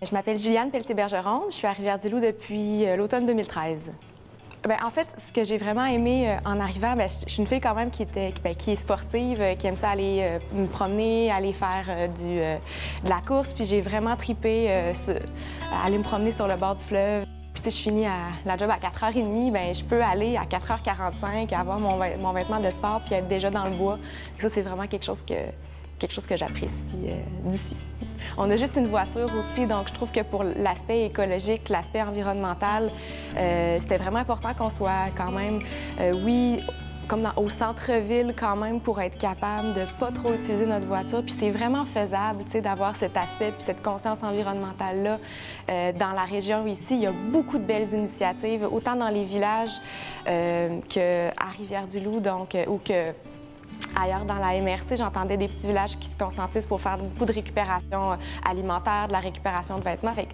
Je m'appelle Juliane Pelletier-Bergeron, je suis à Rivière-du-Loup depuis l'automne 2013. En fait, ce que j'ai vraiment aimé en arrivant, je suis une fille quand même qui est sportive, qui aime ça aller me promener, aller faire de la course, puis j'ai vraiment tripé à aller me promener sur le bord du fleuve. Puis, je finis la job à 4h30, je peux aller à 4h45, avoir mon vêtement de sport, puis être déjà dans le bois. Et ça, c'est vraiment quelque chose que j'apprécie d'ici. On a juste une voiture aussi, donc je trouve que pour l'aspect écologique, l'aspect environnemental, c'était vraiment important qu'on soit quand même, comme au centre-ville quand même, pour être capable de ne pas trop utiliser notre voiture. Puis c'est vraiment faisable, d'avoir cet aspect puis cette conscience environnementale-là dans la région ici. Il y a beaucoup de belles initiatives, autant dans les villages qu'à Rivière-du-Loup, ou que ailleurs dans la MRC, j'entendais des petits villages qui se conscientisent pour faire beaucoup de récupération alimentaire, de la récupération de vêtements. Fait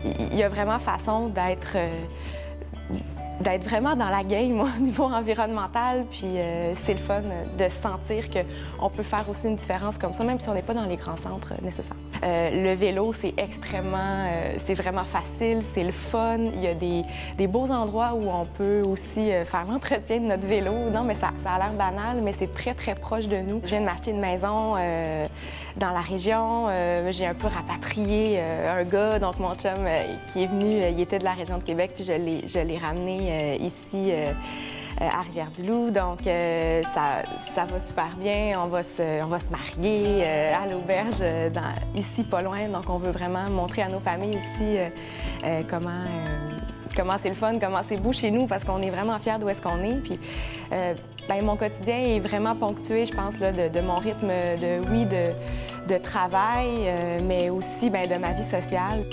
qu'il y a vraiment façon d'être vraiment dans la game au niveau environnemental, puis c'est le fun de sentir qu'on peut faire aussi une différence comme ça, même si on n'est pas dans les grands centres nécessaires. Le vélo, c'est c'est vraiment facile, c'est le fun. Il y a des beaux endroits où on peut aussi faire l'entretien de notre vélo. Non, mais ça a l'air banal, mais c'est très, très proche de nous. Je viens de m'acheter une maison dans la région. J'ai un peu rapatrié un gars, donc mon chum qui est venu, il était de la région de Québec, puis je l'ai ramené ici à Rivière-du-Loup. Donc, ça va super bien. On va se marier à l'auberge, ici pas loin. Donc, on veut vraiment montrer à nos familles aussi comment c'est le fun, comment c'est beau chez nous, parce qu'on est vraiment fiers d'où est-ce qu'on est. Puis, mon quotidien est vraiment ponctué, je pense, là, de mon rythme de travail, mais aussi de ma vie sociale.